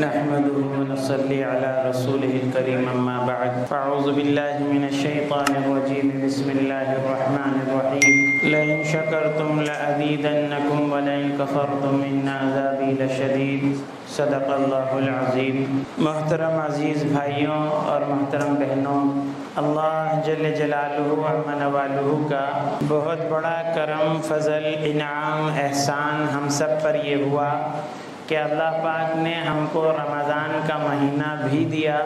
نحمده ونصلي على رسوله الكريم أما بعد فأعوذ بالله من الشيطان الرجيم بسم الله الرحمن الرحيم لئن شكرتم لأزيدنكم ولئن كفرتم إن عذابي لشديد صدق اللہ العظیم۔ محترم عزیز بھائیوں اور محترم بہنوں، اللہ جل جلالہ وعظم والہ کا بہت بڑا کرم، فضل، انعام، احسان ہم سب پر یہ ہوا کہ اللہ پاک نے ہم کو رمضان کا مہینہ بھی دیا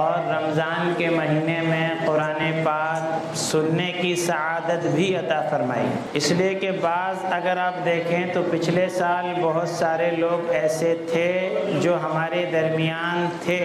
اور رمضان کے مہینے میں قرآن پاک سننے کی سعادت بھی عطا فرمائی۔ اس لیے کہ بعض اگر آپ دیکھیں تو پچھلے سال بہت سارے لوگ ایسے تھے جو ہمارے درمیان تھے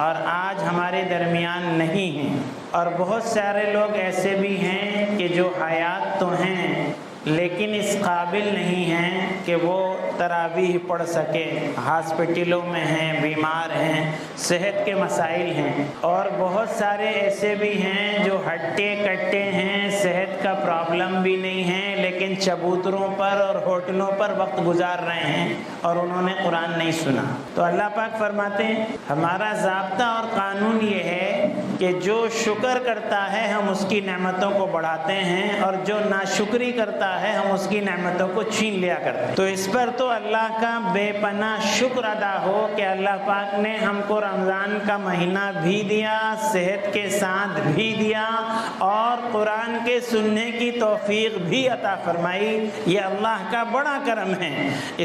اور آج ہمارے درمیان نہیں ہیں، اور بہت سارے لوگ ایسے بھی ہیں کہ جو حیات تو ہیں لیکن اس قابل نہیں ہیں کہ وہ تراویح پڑھ سکیں، ہاسپٹلوں میں ہیں، بیمار ہیں، صحت کے مسائل ہیں، اور بہت سارے ایسے بھی ہیں جو ہٹے کٹے ہیں، صحت کا پرابلم بھی نہیں ہے لیکن چبوتروں پر اور ہوٹلوں پر وقت گزار رہے ہیں اور انہوں نے قرآن نہیں سنا۔ تو اللہ پاک فرماتے ہیں ہمارا ضابطہ اور قانون یہ ہے کہ جو شکر کرتا ہے ہم اس کی نعمتوں کو بڑھاتے ہیں، اور جو ناشکری کرتا ہے ہم اس کی نعمتوں کو چھین لیا کرتے ہیں۔ تو اس پر تو اللہ کا بے پناہ شکر ادا ہو کہ اللہ پاک نے ہم کو رمضان کا مہینہ بھی دیا، صحت کے ساتھ بھی دیا، اور قرآن کے سننے کی توفیق بھی عطا فرمائی۔ یہ اللہ کا بڑا کرم ہے،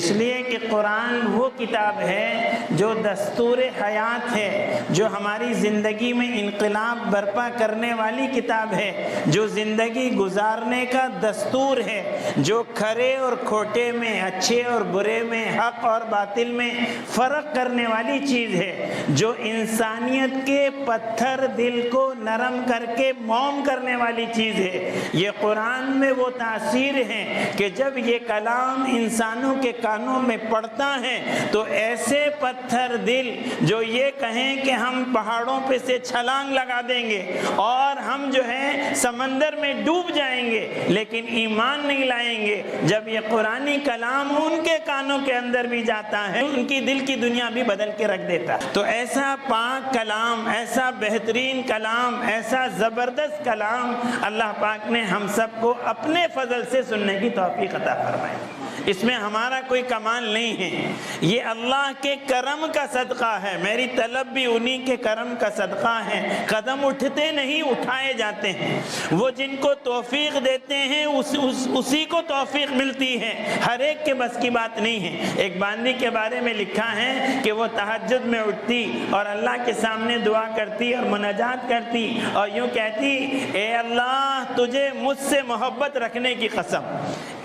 اس لیے کہ قرآن وہ کتاب ہے جو دستور حیات ہے، جو ہماری زندگی میں انقلاب برپا کرنے والی کتاب ہے، جو زندگی گزارنے کا دستور ہے، جو کھرے اور کھوٹے میں، اچھے اور برے میں، حق اور باطل میں فرق کرنے والی چیز ہے، جو انسانیت کے پتھر دل کو نرم کر کے موم کرنے والی چیز ہے۔ یہ قرآن میں وہ تاثیر ہے کہ جب یہ کلام انسانوں کے کانوں میں پڑتا ہے تو ایسے پتھر دل جو یہ کہیں کہ ہم پہاڑوں پہ سے چھلانگ لگا دیں گے اور ہم جو ہے سمندر میں ڈوب جائیں گے لیکن ایمان نہیں لائیں گے، جب یہ قرآنی کلام ان کے کانوں کے اندر بھی جاتا ہے ان کی دل کی دنیا بھی بدل کے رکھ دیتا۔ تو ایسا پاک کلام، ایسا بہترین کلام، ایسا زبردست کلام اللہ پاک نے ہم سب کو اپنے فضل سے سننے کی توفیق عطا فرمائی۔ اس میں ہمارا کوئی کمال نہیں ہے، یہ اللہ کے کرم کا صدقہ ہے، میری طلب بھی انہی کے کرم کا صدقہ ہے۔ قدم اٹھتے نہیں اٹھائے جاتے ہیں، وہ جن کو توفیق دیتے ہیں اسی کو توفیق ملتی ہے، ہر ایک کے بس کی بات نہیں ہے۔ ایک باندی کے بارے میں لکھا ہے کہ وہ تہجد میں اٹھتی اور اللہ کے سامنے دعا کرتی اور مناجات کرتی اور یوں کہتی، اے اللہ تجھے مجھ سے محبت رکھنے کی قسم،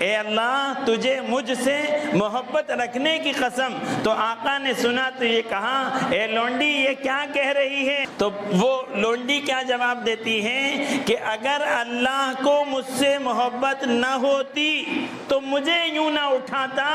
اے اللہ تجھے مجھ سے محبت رکھنے کی قسم۔ تو آقا نے سنا تو یہ کہا، اے لونڈی یہ کیا کہہ رہی ہے؟ تو وہ لونڈی کیا جواب دیتی ہے کہ اگر اللہ کو مجھ سے محبت نہ ہوتی تو مجھے یوں نہ اٹھاتا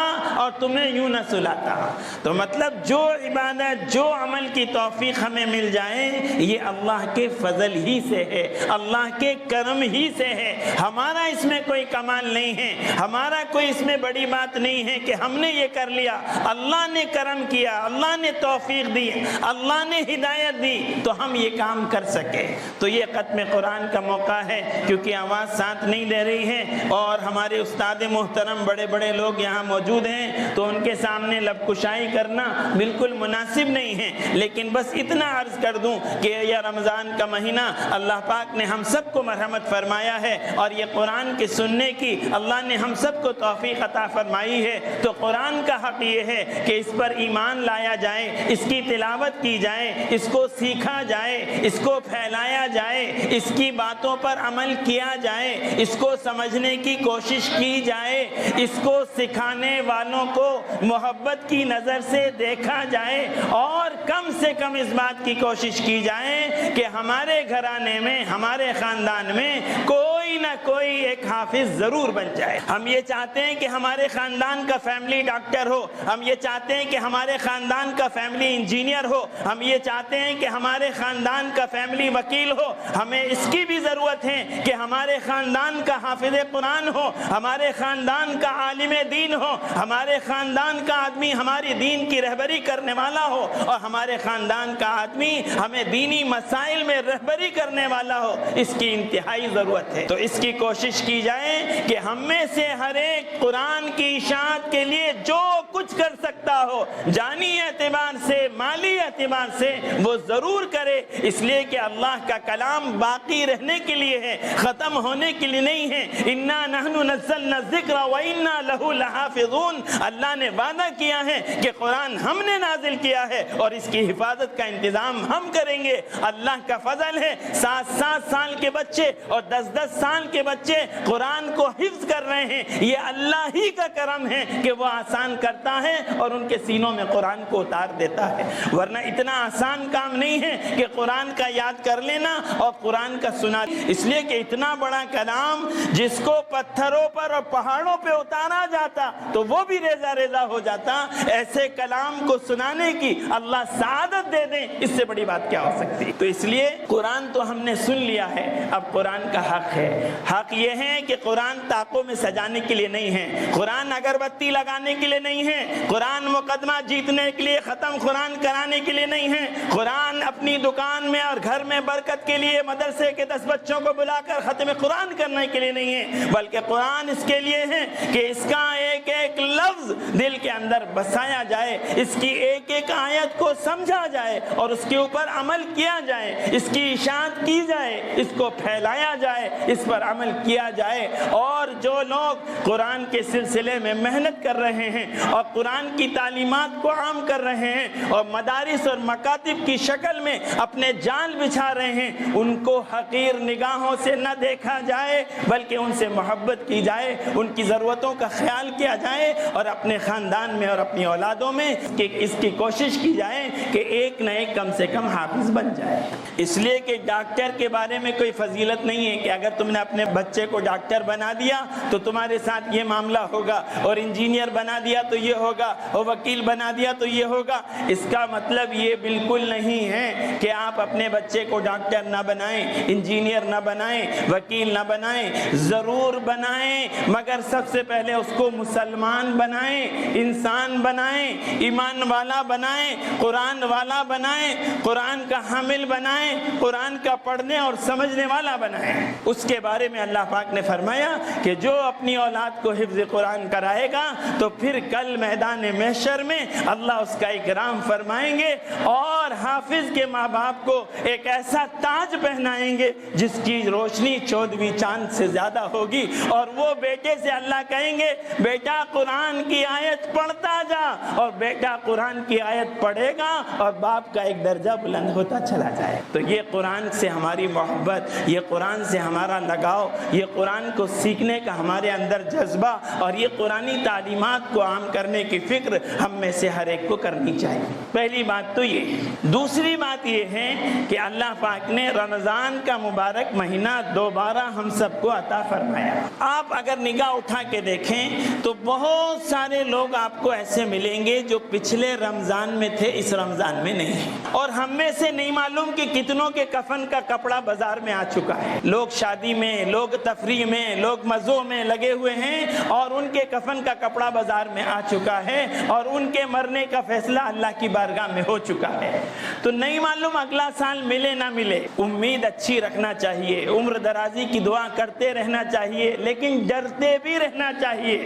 اور تمہیں یوں نہ سلاتا۔ تو مطلب جو عبادت، جو عمل کی توفیق ہمیں مل جائے یہ اللہ کے فضل ہی سے ہے، اللہ کے کرم ہی سے ہے، ہمارا اس میں کوئی کمال نہیں ہے، ہمارا کوئی اس میں بڑی بات نہیں ہے کہ ہم نے یہ کر لیا۔ اللہ نے کرم کیا، اللہ نے توفیق دی، اللہ نے ہدایت دی تو ہم یہ کام کر سکے۔ تو یہ ختم قرآن کا موقع ہے، کیونکہ آواز ساتھ نہیں دے رہی ہے اور ہمارے استاد محترم بڑے بڑے لوگ یہاں موجود ہیں تو ان کے سامنے لب کشائی کرنا بالکل مناسب نہیں ہے، لیکن بس اتنا عرض کر دوں کہ یہ رمضان کا مہینہ اللہ پاک نے ہم سب کو مرحمت فرمایا ہے اور یہ قرآن کے سننے کی اللہ نے ہم سب کو توفیق عطا فرمائی ہے۔ تو قرآن کا حق یہ ہے کہ اس پر ایمان لایا جائے، اس کی تلاوت کی جائے، اس کو سیکھا جائے، اس کو پھیلایا جائے، اس کی باتوں پر عمل کیا جائے، اس کو سمجھنے کی کوشش کی جائے، اس کو سکھانے والوں کو محبت کی نظر سے دیکھا جائے، اور کم سے کم اس بات کی کوشش کی جائے کہ ہمارے گھرانے میں، ہمارے خاندان میں کوئی نہ کوئی ایک حافظ ضرور بن جائے۔ ہم یہ چاہتے ہیں کہ ہمارے خاندان کا فیملی ڈاکٹر ہو، ہم یہ چاہتے ہیں کہ ہمارے خاندان کا فیملی انجینئر ہو، ہم یہ چاہتے ہیں کہ ہمارے خاندان کا فیملی وکیل ہو۔ ہمیں اس کی بھی ضرورت ہے کہ ہمارے خاندان کا حافظ قرآن ہو، ہمارے خاندان کا عالم دین ہو، ہمارے خاندان کا آدمی ہماری دین کی رہبری کرنے والا ہو، اور ہمارے خاندان کا آدمی ہمیں دینی مسائل میں رہبری کرنے والا ہو۔ اس کی انتہائی ضرورت ہے۔ تو اس کی کوشش کی جائے کہ ہم میں سے ہر ایک قرآن کی اشاعت کے لیے جو کچھ کر سکتا ہو، جانی اعتبار سے، مالی اعتبار سے، وہ ضرور کرے، اس لیے کہ اللہ کا کلام باقی رہنے کے لیے ہے، ختم ہونے کے لیے نہیں ہے۔ اِنَّا نَحْنُ نَزَّلْنَا الذِّكْرَ وَإِنَّا لَهُ لَحَافِظُونَ، اللہ نے وعدہ کیا ہے کہ قرآن ہم نے نازل کیا ہے اور اس کی حفاظت کا انتظام ہم کریں گے۔ اللہ کا فضل ہے، 7 سال کے بچے اور 10 سال کے بچے قرآن کو حفظ کر رہے ہیں، یہ اللہ ہی کا کرم ہے کہ وہ آسان کرتا ہے اور ان کے سینوں میں قرآن کو اتار دیتا ہے، ورنہ اتنا آسان کام نہیں ہے کہ قرآن کا یاد کر لینا اور قرآن کا سنا۔ اس لیے کہ اتنا بڑا کلام جس کو پتھروں پر اور پہاڑوں پہ اتارا جاتا تو وہ بھی ریزہ ریزہ ہو جاتا، ایسے کلام کو سنانے کی اللہ سعادت دے دیں، اس سے بڑی بات کیا ہو سکتی۔ تو اس لیے قرآن تو ہم نے سن لیا ہے، اب قرآن کا حق ہے۔ حق یہ ہے کہ قرآن طاقوں میں سجانے کے لیے نہیں ہے، قرآن اگربتی لگانے کے لیے نہیں ہے، قرآن مقدمہ جیتنے کے لیے، ختم قرآن کرانے کے لیے نہیں ہے، قرآن اپنی دکان میں اور گھر میں برکت کے لیے مدرسے کے 10 بچوں کو بلا کر ختم قرآن کرنے کے لیے نہیں ہے، بلکہ قرآن اس کے لیے ہے کہ اس کا ایک ایک لفظ دل کے اندر بسایا جائے، اس کی ایک ایک آیت کو سمجھا جائے اور اس کے اوپر عمل کیا جائے، اس کی اشاعت کی جائے، اس کو پھیلایا جائے، اس پر عمل کیا جائے۔ اور جو لوگ قرآن کے سلسلے میں محنت کر رہے ہیں اور قرآن کی تعلیمات کو عام کر رہے ہیں اور مدارس اور مکاتب کی شکل میں اپنے جال بچھا رہے ہیں، ان کو حقیر نگاہوں سے نہ دیکھا جائے بلکہ ان سے محبت کی جائے، ان کی ضرورتوں کا خیال کیا جائے اور اپنے خاندان میں اور اپنی اولادوں میں اس کی کوشش کی جائے کہ ایک نہ ایک کم سے کم حافظ بن جائے۔ اس لیے کہ ڈاکٹر کے بارے میں کوئی فضیلت نہیں ہے کہ اگر تم نے اپنے بچے کو ڈاکٹر بنا دیا تو تمہارے ساتھ یہ معاملہ ہوگا، اور انجینئر بنا دیا تو یہ ہوگا، اور وکیل بنا دیا تو یہ ہوگا۔ اس کا مطلب یہ بالکل نہیں ہے کہ آپ اپنے بچے کو ڈاکٹر نہ بنائیں، انجینئر نہ بنائیں، وکیل نہ بنائیں، ضرور بنائیں، مگر سب سے پہلے اس کو مسلمان بنائیں، انسان بنائیں، ایمان والا بنائیں، قرآن والا بنائیں، قرآن کا حامل بنائیں، قرآن کا پڑھنے اور سمجھنے والا بنائیں۔ اس کے بارے میں اللہ پاک نے فرمایا کہ جو اپنی اولاد کو حفظ قرآن کرائے گا تو پھر کل میدان محشر میں اللہ اس کا اکرام فرمائیں گے اور حافظ کے ماں باپ کو ایک ایسا تاج پہنائیں گے جس کی روشنی 14ویں چاند سے زیادہ ہوگی، اور وہ بیٹے سے اللہ کہیں گے بیٹا قرآن کی آیت پڑھتا جا، اور بیٹا قرآن کی آیت پڑھے گا اور باپ کا ایک درجہ بلند ہوتا چلا جائے۔ تو یہ قرآن سے ہماری محبت، یہ قرآن سے ہمارا لگاؤ، یہ قرآن کو سیکھنے کا ہمارے اندر جذبہ اور یہ قرآنی تعلیمات کو عام کرنے کی فکر ہم میں سے ہر ایک کو کرنی چاہیے۔ پہلی بات تو یہ۔ دوسری بات یہ ہے کہ اللہ پاک نے رمضان کا مبارک مہینہ دوبارہ ہم سب کو عطا فرمایا۔ آپ اگر نگاہ اٹھا کے دیکھیں تو بہت سارے لوگ آپ کو ایسے ملیں گے جو پچھلے رمضان میں تھے، اس رمضان میں نہیں، اور ہم میں سے نہیں معلوم کہ کتنوں کے کفن کا کپڑا بازار میں آ چکا ہے۔ لوگ شادی میں، لوگ تفریح میں، لوگ مزوں میں لگے ہوئے ہیں اور ان کے کفن کا کپڑا بازار میں آ چکا ہے اور ان کے مرنے کا فیصلہ اللہ کی بارگاہ میں ہو چکا ہے۔ تو نہیں معلوم اگلا سال ملے نہ ملے، امید اچھی رکھنا چاہیے، عمر درازی کی دعا کرتے رہنا چاہیے، لیکن ڈرتے بھی رہنا چاہیے۔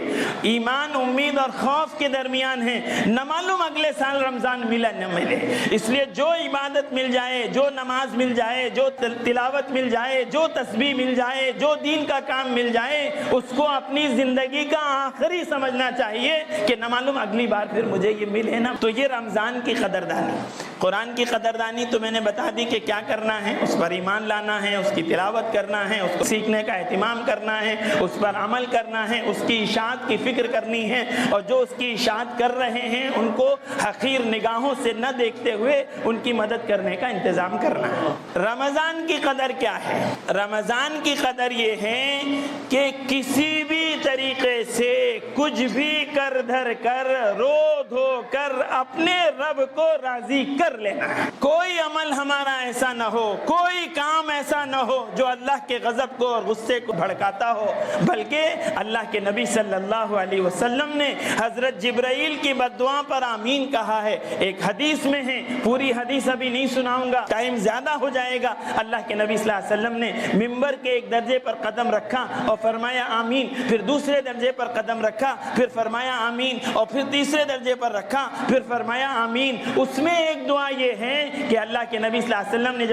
ایمان، امید اور خوف کے درمیان ہے، نہ معلوم اگلے سال رمضان ملا نہ ملے۔ اس لیے جو عبادت مل جائے، جو نماز مل جائے، جو تلاوت مل جائے، جو تسبیح مل جائے، جو دین کا کام مل جائے، اس کو اپنی زندگی کا آخری سمجھنا چاہیے کہ نہ معلوم اگلی بار پھر مجھے یہ ملے نا۔ تو یہ رمضان کی قدردانی۔ قرآن کی قدردانی تو میں نے بتا دی کہ کیا کرنا ہے، اس پر ایمان لانا ہے، اس کی تلاوت کرنا ہے، اس کو سیکھنے کا اہتمام کرنا ہے، اس پر عمل کرنا ہے، اس کی اشاعت کی فکر کرنی ہے، اور جو اس کی اشاعت کر رہے ہیں ان کو حقیر نگاہوں سے نہ دیکھتے ہوئے ان کی مدد کرنے کا انتظام کرنا ہے۔ رمضان کی قدر کیا ہے؟ رمضان کی قدر یہ ہے کہ کسی بھی طریقے سے کچھ بھی کر دھر کر رو دھو کر اپنے رب کو راضی کر لینا ہے۔ کوئی عمل ہمارا ایسا نہ ہو، کوئی کام ایسا نہ ہو جو اللہ کے غضب کو اور غصے کو بھڑکاتا ہو، بلکہ اللہ کے نبی صلی اللہ علیہ وسلم نے حضرت جبرائیل کی بد دعا پر آمین کہا ہے۔ ایک حدیث میں ہے، پوری حدیث ابھی نہیں سناؤں گا، ٹائم زیادہ ہو جائے گا۔ اللہ کے نبی صلی اللہ علیہ وسلم نے ممبر کے ایک درجے پر قدم رکھا اور فرمایا آمین، پھر دوسرے درجے پر قدم رکھا، پھر فرمایا آمین، اور پھر تیسرے درجے پر رکھا، پھر فرمایا آمین۔ اس میں ایک دعا یہ ہے کہ اللہ کے نبی صلی اللہ علیہ وسلم نے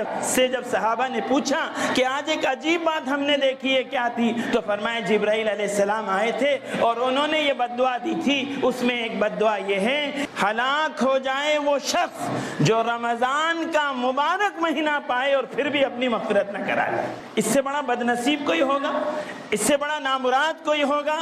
جب صحابہ نے پوچھا کہ آج ایک عجیب بات ہم نے دیکھی ہے، کیا تھی؟ تو فرمایا جبرائیل علیہ السلام آئے تھے اور انہوں نے یہ بد دعا دی تھی۔ اس میں ایک بد دعا یہ ہے، ہلاک ہو جائے وہ شخص جو رمضان کا مبارک مہینہ پائے اور پھر بھی اپنی مغفرت نہ کرا لے۔ اس سے بڑا بد نصیب کوئی ہوگا؟ اس سے بڑا نامراد کوئی ہوگا؟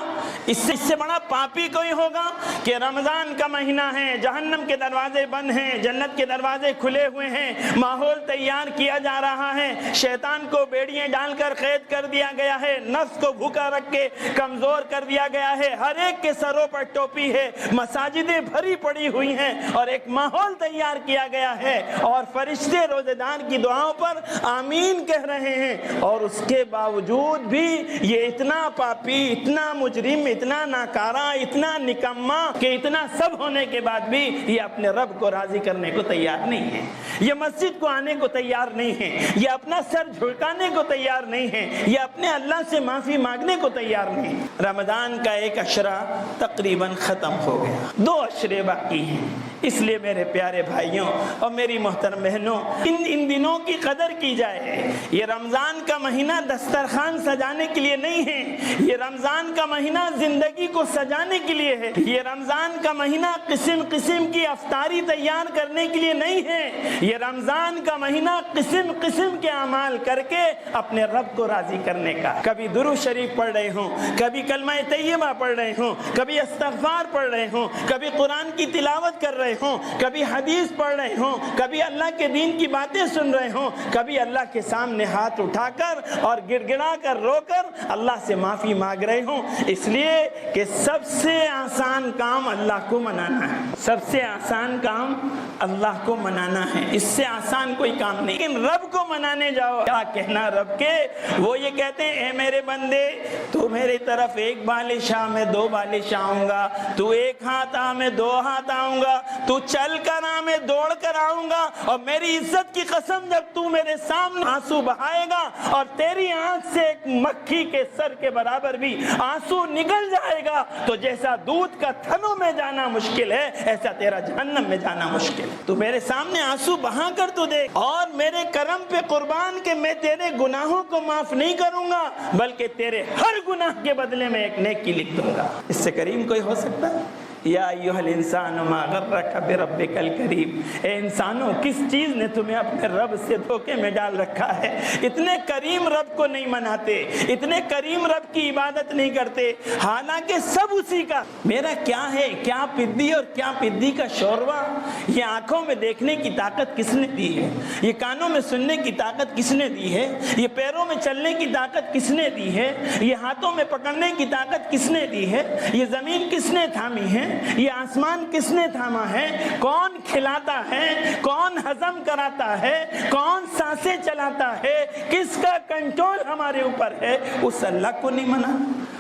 اس سے بڑا پاپی کوئی ہوگا کہ رمضان کا مہینہ ہے، جہنم کے دروازے بند ہیں، جنت کے دروازے کھلے ہوئے ہیں، ماحول تیار کیا جا رہا ہے، شیطان کو بیڑیاں ڈال کر قید کر دیا گیا ہے، نفس کو بھوکا رکھ کے کمزور کر دیا گیا ہے، ہر ایک کے سروں پر ٹوپی ہے، مساجدیں بھری پڑی ہوئی ہیں اور ایک ماحول تیار کیا گیا ہے، اور فرشتے روزے دار کی دعاؤں پر آمین کہہ رہے ہیں، اور اس کے باوجود بھی یہ اتنا پاپی، اتنا مجرم، اتنا ناکارہ، اتنا نکما کہ اتنا سب ہونے کے بعد بھی یہ اپنے رب کو راضی کرنے کو تیار نہیں ہے، یہ مسجد کو آنے کو تیار نہیں ہے، یہ اپنا سر جھکانے کو تیار نہیں ہے، یہ اپنے اللہ سے معافی مانگنے کو تیار نہیں۔ رمضان کا ایک عشرہ تقریباً ختم ہو گیا، 2 عشرے باقی ہیں، اس لیے میرے پیارے بھائیوں اور میری محترم بہنوں، ان دنوں کی قدر کی جائے۔ یہ رمضان کا مہینہ دسترخوان سجانے کے لیے نہیں ہے، یہ رمضان کا مہینہ زندگی کو سجانے کے لیے ہے، یہ رمضان کا مہینہ قسم قسم کی افطاری تیار کرنے کے لیے نہیں ہے، یہ رمضان کا مہینہ قسم قسم کے اعمال کر کے اپنے رب کو راضی کرنے کا۔ کبھی درود شریف پڑھ رہے ہوں، کبھی کلمہ طیبہ پڑھ رہے ہوں، کبھی استغفار پڑھ رہے ہوں، کبھی قرآن کی تلاوت کر رہے ہوں، کبھی حدیث پڑھ رہے ہوں، کبھی اللہ کے دین کی باتیں سن رہے ہوں، کبھی اللہ کے سامنے ہاتھ اٹھا کر اور گڑ گڑا کر رو کر اللہ سے معافی مانگ رہے ہوں، اس لیے کہ سب سے آسان کام اللہ کو منانا ہے، سب سے آسان کام اللہ کو منانا ہے، اس سے آسان کوئی کام نہیں۔ لیکن رب کو منانے جاؤ، کیا کہنا رب کے؟ وہ یہ کہتے ہیں اے میرے بندے، تو میری طرف 1 بالشاہ میں 2 بالشاہ آؤں گا، تو 1 ہاتھ آ میں 2 ہاتھ آؤں گا، تو چل کر آ میں دوڑ کر آؤں گا، اور میری عزت کی قسم جب تو میرے سامنے آنسو بہائے گا اور تیری آنکھ سے ایک مکھی کے سر کے برابر بھی آنسو نکل جائے گا، تو جیسا دودھ کا تھنوں میں جانا مشکل ہے ایسا تیرا جہنم میں جانا مشکل ہے۔ تو میرے سامنے آنسو بہا کر تو دیکھ، اور میرے کرم پہ قربان کہ میں تیرے گناہوں کو معاف نہیں کروں گا، بلکہ تیرے ہر گناہ کے بدلے میں ایک نیکی لکھ دوں گا۔ اس سے کریم کوئی ہو سکتا ہے؟ یا ایھا الانسان ما غرک بربک الکریم، اے انسانوں کس چیز نے تمہیں اپنے رب سے دھوکے میں ڈال رکھا ہے؟ اتنے کریم رب کو نہیں مناتے، اتنے کریم رب کی عبادت نہیں کرتے، حالانکہ سب اسی کا۔ میرا کیا ہے، کیا پدی اور کیا پدی کا شوروا؟ یہ آنکھوں میں دیکھنے کی طاقت کس نے دی ہے؟ یہ کانوں میں سننے کی طاقت کس نے دی ہے؟ یہ پیروں میں چلنے کی طاقت کس نے دی ہے؟ یہ ہاتھوں میں پکڑنے کی طاقت کس نے دی ہے؟ یہ زمین کس نے تھامی ہے؟ یہ آسمان کس نے تھاما ہے؟ کون کھلاتا ہے؟ کون ہضم کراتا ہے؟ کون سانسیں چلاتا ہے؟ کس کا کنٹرول ہمارے اوپر ہے؟ اس اللہ کو نہیں مانا،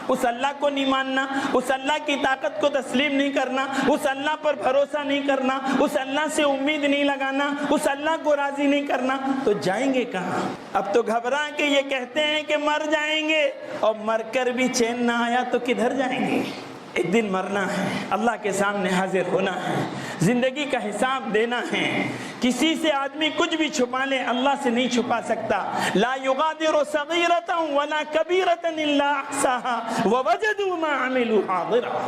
اس اللہ کو نہیں ماننا، اس اللہ کی طاقت کو تسلیم نہیں کرنا، اس اللہ پر بھروسہ نہیں کرنا، اس اللہ سے امید نہیں لگانا، اس اللہ کو راضی نہیں کرنا، تو جائیں گے کہاں؟ اب تو گھبرا کے یہ کہتے ہیں کہ مر جائیں گے، اور مر کر بھی چین نہ آیا تو کدھر جائیں گے؟ ایک دن مرنا ہے، اللہ کے سامنے حاضر ہونا ہے، زندگی کا حساب دینا ہے۔ کسی سے آدمی کچھ بھی چھپا لے، اللہ سے نہیں چھپا سکتا۔ لا یغادر صغیرۃ ولا کبیرۃ الا احصاها ووجدوا ما عملوا حاضرا۔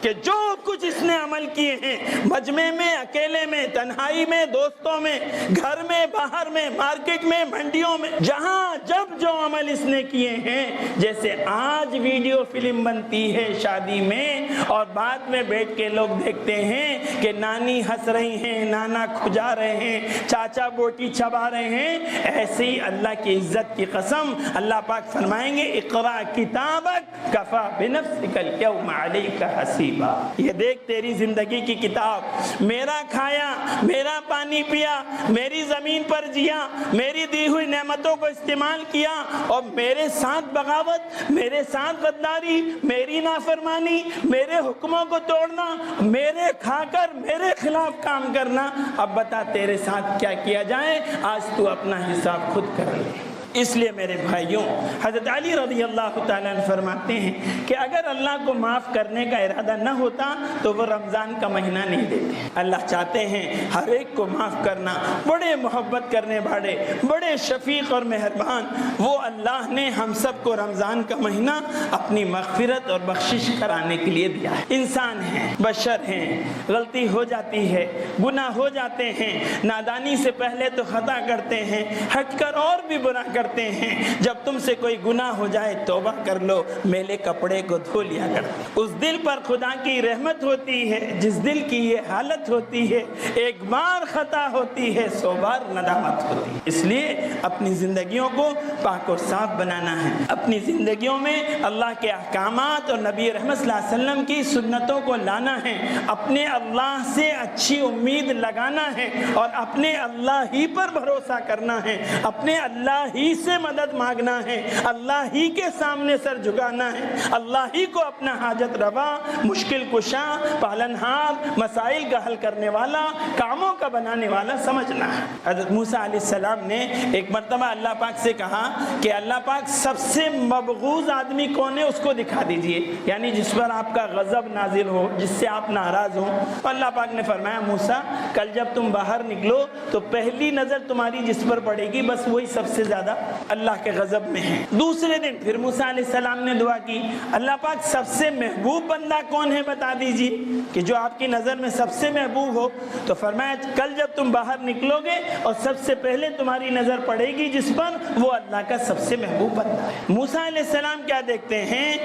کہ جو کچھ اس نے عمل کیے ہیں، مجمع میں، اکیلے میں، تنہائی میں، دوستوں میں، گھر میں، باہر میں، مارکیٹ میں، منڈیوں میں، جہاں جب جو عمل اس نے کیے ہیں، جیسے آج ویڈیو فلم بنتی ہے شادی میں اور بعد میں بیٹھ کے لوگ دیکھتے ہیں کہ نانی ہنس رہی ہیں، نانا کھجا رہے ہیں، چاچا بوٹی چبا رہے ہیں، ایسے ہی اللہ کی عزت کی قسم اللہ پاک فرمائیں گے اقرا کتابک کفا بنفسک اليوم علیک حسیبا، یہ دیکھ تیری زندگی کی کتاب، میرا کھایا، میرا پانی پیا، میری زمین پر جیا، میری دی ہوئی نعمتوں کو استعمال کیا اور میرے ساتھ بغاوت، میرے ساتھ غداری، میری نافرمانی، میرے حکموں کو توڑنا، میرے کھا کر میرے خلاف کام کرنا، اب بتا تیرے ساتھ کیا کیا جائے، آج تو اپنا حساب خود کر لے۔ اس لیے میرے بھائیوں، حضرت علی رضی اللہ تعالیٰ عنہ فرماتے ہیں کہ اگر اللہ کو معاف کرنے کا ارادہ نہ ہوتا تو وہ رمضان کا مہینہ نہیں دیتے۔ اللہ چاہتے ہیں ہر ایک کو معاف کرنا، بڑے محبت کرنے والے، بڑے شفیق اور مہربان وہ اللہ نے ہم سب کو رمضان کا مہینہ اپنی مغفرت اور بخشش کرانے کے لیے دیا ہے۔ انسان ہیں، بشر ہیں، غلطی ہو جاتی ہے، گناہ ہو جاتے ہیں، نادانی سے پہلے تو خطا کرتے ہیں، ہٹ کر اور بھی برا کرتے ہیں۔ جب تم سے کوئی گناہ ہو جائے توبہ کر لو، میلے کپڑے کو دھو لیا کرتے۔ اس دل پر خدا کی رحمت ہوتی ہے جس دل کی یہ حالت ہوتی ہے، ایک بار خطا ہوتی ہے 100 بار ندامت ہوتی ہے۔ اس لیے اپنی زندگیوں کو پاک اور صاف بنانا ہے، اپنی زندگیوں میں اللہ کے احکامات اور نبی رحمت صلی اللہ علیہ وسلم کی سنتوں کو لانا ہے، اپنے اللہ سے اچھی امید لگانا ہے اور اپنے اللہ ہی پر بھروسہ کرنا ہے، اپنے اللہ ہی سے مدد مانگنا ہے، اللہ ہی کے سامنے سر جھکانا ہے، اللہ ہی کو اپنا حاجت روا، مشکل کشا، پالنہار، مسائل کا حل کرنے والا، کاموں کا بنانے والا سمجھنا ہے۔ حضرت موسیٰ علیہ السلام نے ایک مرتبہ اللہ پاک سے کہا کہ اللہ پاک سب سے مبغوض آدمی کون ہے اس کو دکھا دیجئے، یعنی جس پر آپ کا غضب نازل ہو، جس سے آپ ناراض ہوں۔ اللہ پاک نے فرمایا موسیٰ کل جب تم باہر نکلو تو پہلی نظر تمہاری جس پر پڑے گی بس وہی سب سے زیادہ اللہ کے غضب میں ہے۔ دوسرے دن پھر موسیٰ علیہ السلام نے دعا کی اللہ پاک سب سے محبوب بندہ کون ہے بتا دیجئے کہ جو آپ کی نظر میں سب سے محبوب ہو، تو فرمایا کل جب تم باہر نکلو گے اور سب سے پہلے تمہاری نظر پڑے گی جس پر، وہ اللہ کا سب سے محبوب بندہ ہے۔ موسیٰ علیہ السلام کیا دیکھتے ہیں،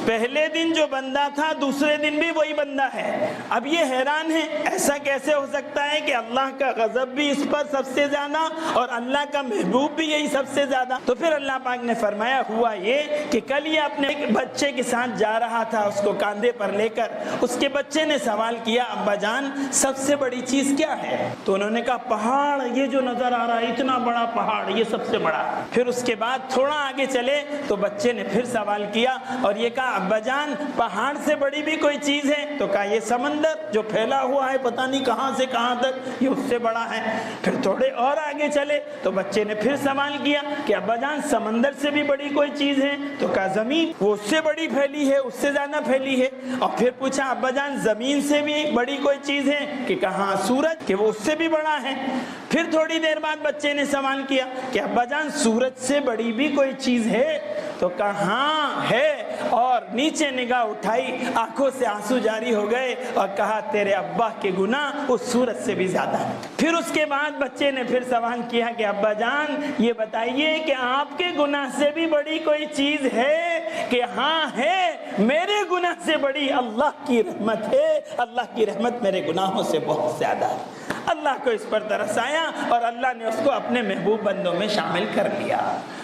پہلے دن جو بندہ تھا دوسرے دن بھی وہی بندہ ہے۔ اب یہ حیران ہے ایسا کیسے ہو سکتا ہے کہ اللہ کا غضب بھی اس پر سب سے زیادہ اور اللہ کا محبوب بھی یہی سب سے زیادہ۔ تو پھر اللہ پاک نے فرمایا ہوا یہ کہ کل یہ اپنے ایک بچے کے ساتھ جا رہا تھا، اس کو کاندھے پر لے کر، اس کے بچے نے سوال کیا ابا جان سب سے بڑی چیز کیا ہے؟ تو انہوں نے کہا پہاڑ، یہ جو نظر آ رہا ہے اتنا بڑا پہاڑ یہ سب سے بڑا۔ پھر اس کے بعد تھوڑا آگے چلے تو بچے نے پھر سوال کیا اور یہ کہا ابا جان پہاڑ سے بڑی بھی کوئی چیز ہے؟ تو کہا یہ سمندر جو پھیلا ہوا ہے پتہ نہیں کہاں سے کہاں تک، یہ اس سے بڑا ہے۔ پھر تھوڑے اور آگے چلے تو بچے نے پھر سوال کیا کہ ابا جان سمندر سے بھی بڑی کوئی چیز ہے؟ تو کہا زمین، وہ اس سے بڑی پھیلی ہے، اس سے زیادہ پھیلی ہے۔ اور پھر پوچھا ابا جان زمین سے بھی بڑی کوئی چیز ہے؟ کہ کہاں سورج، کہ وہ اس سے بھی بڑا ہے۔ پھر تھوڑی دیر بعد بچے نے سوال کیا کہ ابا جان سورج سے بڑی بھی کوئی چیز ہے؟ تو کہا ہاں ہے، اور نیچے نگاہ اٹھائی، آنکھوں سے آنسو جاری ہو گئے اور کہا تیرے ابا کے گناہ اس سورج سے بھی زیادہ ہے۔ پھر اس کے بعد بچے نے پھر سوال کیا کہ ابا جان یہ بتائیے کہ آپ کے گناہ سے بھی بڑی کوئی چیز ہے؟ کہ ہاں ہے، میرے گناہ سے بڑی اللہ کی رحمت ہے، اللہ کی رحمت میرے گناہوں سے بہت زیادہ ہے۔ اللہ کو اس پر ترس آیا اور اللہ نے اس کو اپنے محبوب بندوں میں شامل کر لیا۔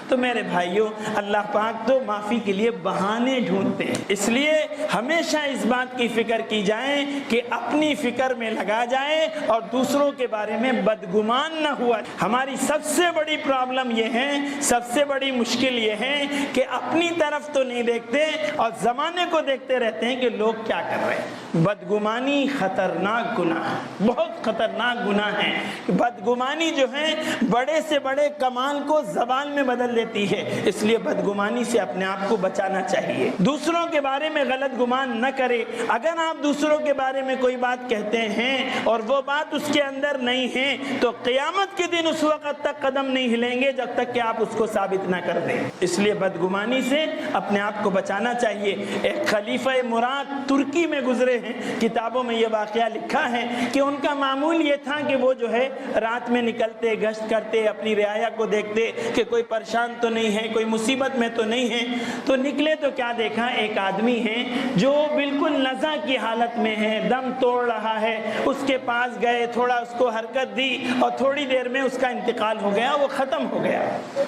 تو میرے بھائیوں اللہ پاک تو معافی کے لیے بہانے ڈھونڈتے ہیں، اس لیے ہمیشہ اس بات کی فکر کی جائے کہ اپنی فکر میں لگا جائے اور دوسروں کے بارے میں بدگمان نہ ہوا۔ ہماری سب سے بڑی پرابلم یہ ہے، سب سے بڑی مشکل یہ ہے کہ اپنی طرف تو نہیں دیکھتے اور زمانے کو دیکھتے رہتے ہیں کہ لوگ کیا کر رہے ہیں۔ بدگمانی خطرناک گناہ، بہت خطرناک گناہ ہے۔ بدگمانی جو ہے بڑے سے بڑے کمال کو زوال میں بدل دیتی ہے، اس لیے بدگمانی سے اپنے آپ کو بچانا چاہیے۔ دوسروں کے بارے میں غلط گمان نہ کرے۔ اگر آپ دوسروں کے بارے میں کوئی بات کہتے ہیں اور وہ بات اس کے اندر نہیں ہے تو قیامت کے دن اس وقت تک قدم نہیں ہلیں گے جب تک کہ آپ اس کو ثابت نہ کر دیں۔ اس لیے بدگمانی سے اپنے آپ کو بچانا چاہیے۔ ایک خلیفہ مراد ترکی میں گزرے ہیں، کتابوں میں یہ واقعہ لکھا ہے کہ ان کا معمول یہ تھا کہ وہ جو ہے رات میں نکلتے، گشت کرتے، اپنی رعایا کو دیکھتے کہ کوئی پریشان تو نہیں ہے، کوئی مصیبت میں تو نہیں ہے۔ تو نکلے تو کیا دیکھا، ایک آدمی ہے جو بالکل نزع کی حالت میں ہے، دم توڑ رہا ہے۔ اس کے پاس گئے، تھوڑا اس کو حرکت دی اور تھوڑی دیر میں اس کا انتقال ہو گیا، وہ ختم ہو گیا۔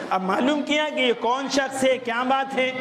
اب معلوم کیا کہ یہ کون شخص ہے، کیا بات ہے،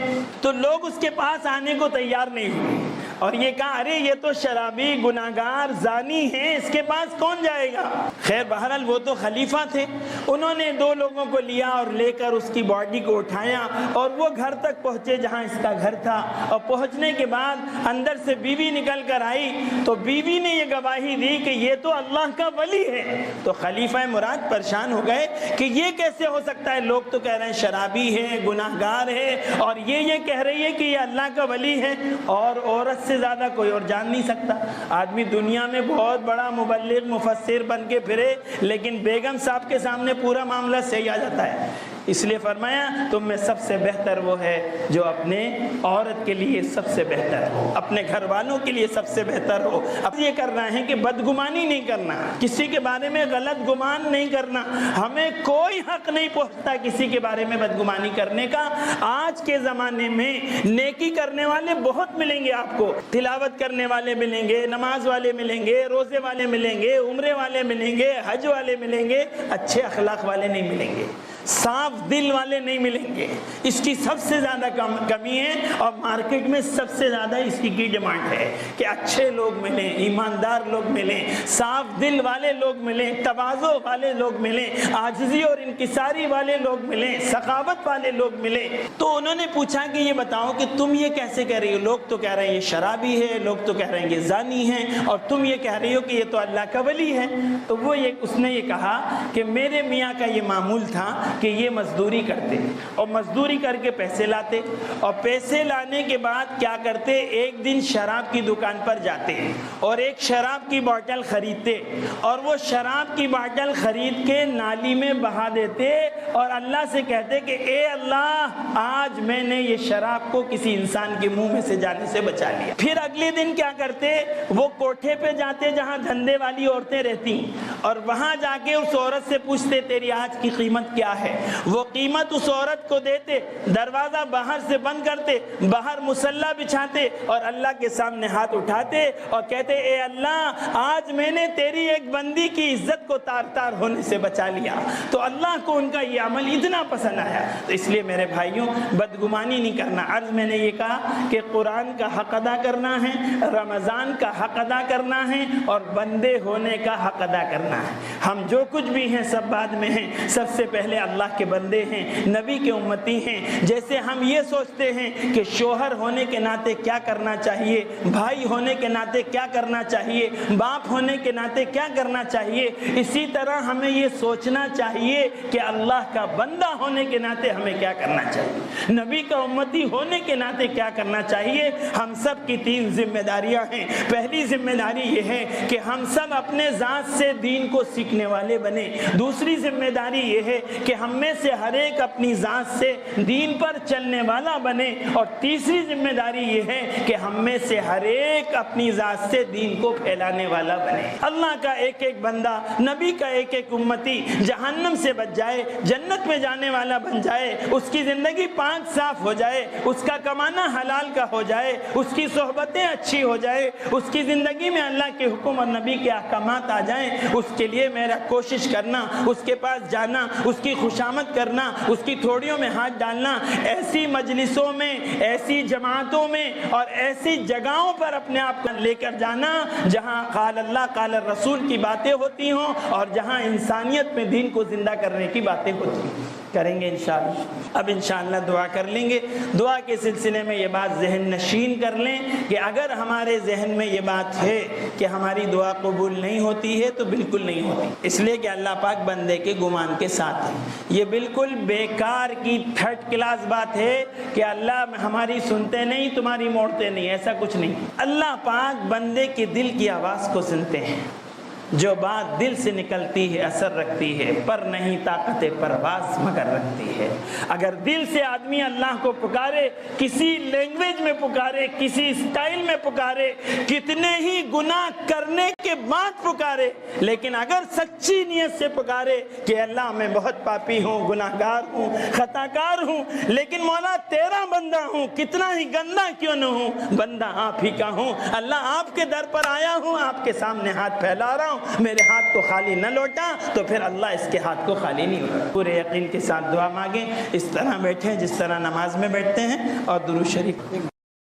تو لوگ اس کے پاس آنے کو تیار نہیں ہوئے اور یہ کہا ارے یہ تو شرابی، گناہگار، زانی ہے، اس کے پاس کون جائے گا۔ خیر بہرحال وہ تو خلیفہ تھے، انہوں نے 2 لوگوں کو لیا اور لے کر اس کی باڈی کو اٹھایا اور وہ گھر تک پہنچے جہاں اس کا گھر تھا، اور پہنچنے کے بعد اندر سے بیوی نکل کر آئی تو بیوی نے یہ گواہی دی کہ یہ تو اللہ کا ولی ہے۔ تو خلیفہ مراد پریشان ہو گئے کہ یہ کیسے ہو سکتا ہے، لوگ تو کہہ رہے ہیں شرابی ہے، گناہگار ہے، اور یہ کہہ رہی ہے کہ یہ اللہ کا ولی ہے، اور عورت سے زیادہ کوئی اور جان نہیں سکتا۔ آدمی دنیا میں بہت بڑا مبلغ، مفسر بن کے پھرے، لیکن بیگم صاحب کے سامنے پورا معاملہ صحیح آ جاتا ہے۔ اس لیے فرمایا تم میں سب سے بہتر وہ ہے جو اپنے عورت کے لیے سب سے بہتر ہو، اپنے گھر والوں کے لیے سب سے بہتر ہو۔ اب یہ کرنا ہے کہ بدگمانی نہیں کرنا، کسی کے بارے میں غلط گمان نہیں کرنا، ہمیں کوئی حق نہیں پہنچتا کسی کے بارے میں بدگمانی کرنے کا۔ آج کے زمانے میں نیکی کرنے والے بہت ملیں گے، آپ کو تلاوت کرنے والے ملیں گے، نماز والے ملیں گے، روزے والے ملیں گے، عمرے والے ملیں گے، حج والے ملیں گے، اچھے اخلاق والے نہیں ملیں گے، صاف دل والے نہیں ملیں گے۔ اس کی سب سے زیادہ کمی ہے، اور مارکیٹ میں سب سے زیادہ اس کی ڈیمانڈ ہے کہ اچھے لوگ ملیں، ایماندار لوگ ملیں، صاف دل والے لوگ ملیں، تواضع والے لوگ ملیں، عاجزی اور انکساری والے لوگ ملیں، سخاوت والے لوگ ملیں۔ تو انہوں نے پوچھا کہ یہ بتاؤ کہ تم یہ کیسے کہہ رہی ہو، لوگ تو کہہ رہے ہیں یہ شرابی ہے، لوگ تو کہہ رہے ہیں یہ زانی ہے، اور تم یہ کہہ رہی ہو کہ یہ تو اللہ کا ولی ہے۔ تو اس نے یہ کہا کہ میرے میاں کا یہ معمول تھا کہ یہ مزدوری کرتے اور مزدوری کر کے پیسے لاتے، اور پیسے لانے کے بعد کیا کرتے، ایک دن شراب کی دکان پر جاتے اور ایک شراب کی بوتل خریدتے، اور وہ شراب کی بوتل خرید کے نالی میں بہا دیتے اور اللہ سے کہتے کہ اے اللہ آج میں نے یہ شراب کو کسی انسان کے منہ میں سے جانے سے بچا لیا۔ پھر اگلے دن کیا کرتے، وہ کوٹھے پہ جاتے جہاں دھندے والی عورتیں رہتی، اور وہاں جا کے اس عورت سے پوچھتے تیری آج کی قیمت کیا ہے، وہ قیمت اس عورت کو دیتے، دروازہ باہر سے بند کرتے، باہر مصلی بچھاتے اور اللہ کے سامنے ہاتھ اٹھاتے اور کہتے اے اللہ آج میں نے تیری ایک بندی کی عزت کو تار تار ہونے سے بچا لیا۔ تو اللہ کو ان کا یہ عمل اتنا پسند آیا۔ تو اس لیے میرے بھائیوں بدگمانی نہیں کرنا۔ عرض میں نے یہ کہا کہ قرآن کا حق ادا کرنا ہے، رمضان کا حق ادا کرنا ہے، اور بندے ہونے کا حق ادا کرنا ہے۔ ہم جو کچھ بھی ہیں سب بعد میں ہیں، سب سے پہلے اللہ کے بندے ہیں، نبی کے امتی ہیں۔ جیسے ہم یہ سوچتے ہیں کہ شوہر ہونے کے ناطے کیا کرنا چاہیے، بھائی ہونے کے ناطے کیا کرنا چاہیے، باپ ہونے کے ناطے کیا کرنا چاہیے، اسی طرح ہمیں یہ سوچنا چاہیے کہ اللہ کا بندہ ہونے کے ناطے ہمیں کیا کرنا چاہیے، نبی کا امتی ہونے کے ناطے کیا کرنا چاہیے۔ ہم سب کی 3 ذمہ داریاں ہیں۔ پہلی ذمہ داری یہ ہے کہ ہم سب اپنے ذات سے دین کو سیکھنے والے بنیں۔ دوسری ذمہ داری یہ ہے کہ ہم میں سے ہر ایک اپنی ذات سے دین پر چلنے والا بنے، اور تیسری ذمہ داری یہ ہے کہ ہم میں سے ہر ایک اپنی ذات سے دین کو پھیلانے والا بنے۔ اللہ کا ایک ایک بندہ، نبی کا ایک ایک امتی جہنم سے بچ جائے، جنت میں جانے والا بن جائے، اس کی زندگی پاک صاف ہو جائے، اس کا کمانا حلال کا ہو جائے، اس کی صحبتیں اچھی ہو جائے، اس کی زندگی میں اللہ کے حکم اور نبی کے احکامات آ جائیں۔ اس کے لیے میرا کوشش کرنا، اس کے پاس جانا، اس کی خوشامد کرنا، اس کی تھوڑیوں میں ہاتھ ڈالنا، ایسی مجلسوں میں، ایسی جماعتوں میں اور ایسی جگہوں پر اپنے آپ کو لے کر جانا جہاں قال اللہ قال الرسول کی باتیں ہوتی ہوں، اور جہاں انسانیت میں دین کو زندہ کرنے کی باتیں ہوتی ہیں۔ کریں گے انشاءاللہ۔ اب انشاءاللہ دعا کر لیں گے۔ دعا کے سلسلے میں یہ بات ذہن نشین کر لیں کہ اگر ہمارے ذہن میں یہ بات ہے کہ ہماری دعا قبول نہیں ہوتی ہے تو بالکل نہیں ہوتی، اس لیے کہ اللہ پاک بندے کے گمان کے ساتھ ہے۔ یہ بالکل بیکار کی 3rd کلاس بات ہے کہ اللہ ہماری سنتے نہیں، تمہاری موڑتے نہیں، ایسا کچھ نہیں۔ اللہ پاک بندے کے دل کی آواز کو سنتے ہیں، جو بات دل سے نکلتی ہے اثر رکھتی ہے، پر نہیں طاقت پرواز مگر رکھتی ہے۔ اگر دل سے آدمی اللہ کو پکارے، کسی لینگویج میں پکارے، کسی اسٹائل میں پکارے، کتنے ہی گناہ کرنے کے بعد پکارے، لیکن اگر سچی نیت سے پکارے کہ اللہ میں بہت پاپی ہوں، گناہ گار ہوں، خطا کار ہوں، لیکن مولا تیرا بندہ ہوں، کتنا ہی گندا کیوں نہ ہوں، بندہ آپ ہی کا ہوں، اللہ آپ کے در پر آیا ہوں، آپ کے سامنے ہاتھ پھیلا رہا ہوں، میرے ہاتھ کو خالی نہ لوٹا، تو پھر اللہ اس کے ہاتھ کو خالی نہیں ہوتا۔ پورے یقین کے ساتھ دعا مانگیں، اس طرح بیٹھیں جس طرح نماز میں بیٹھتے ہیں، اور درود شریف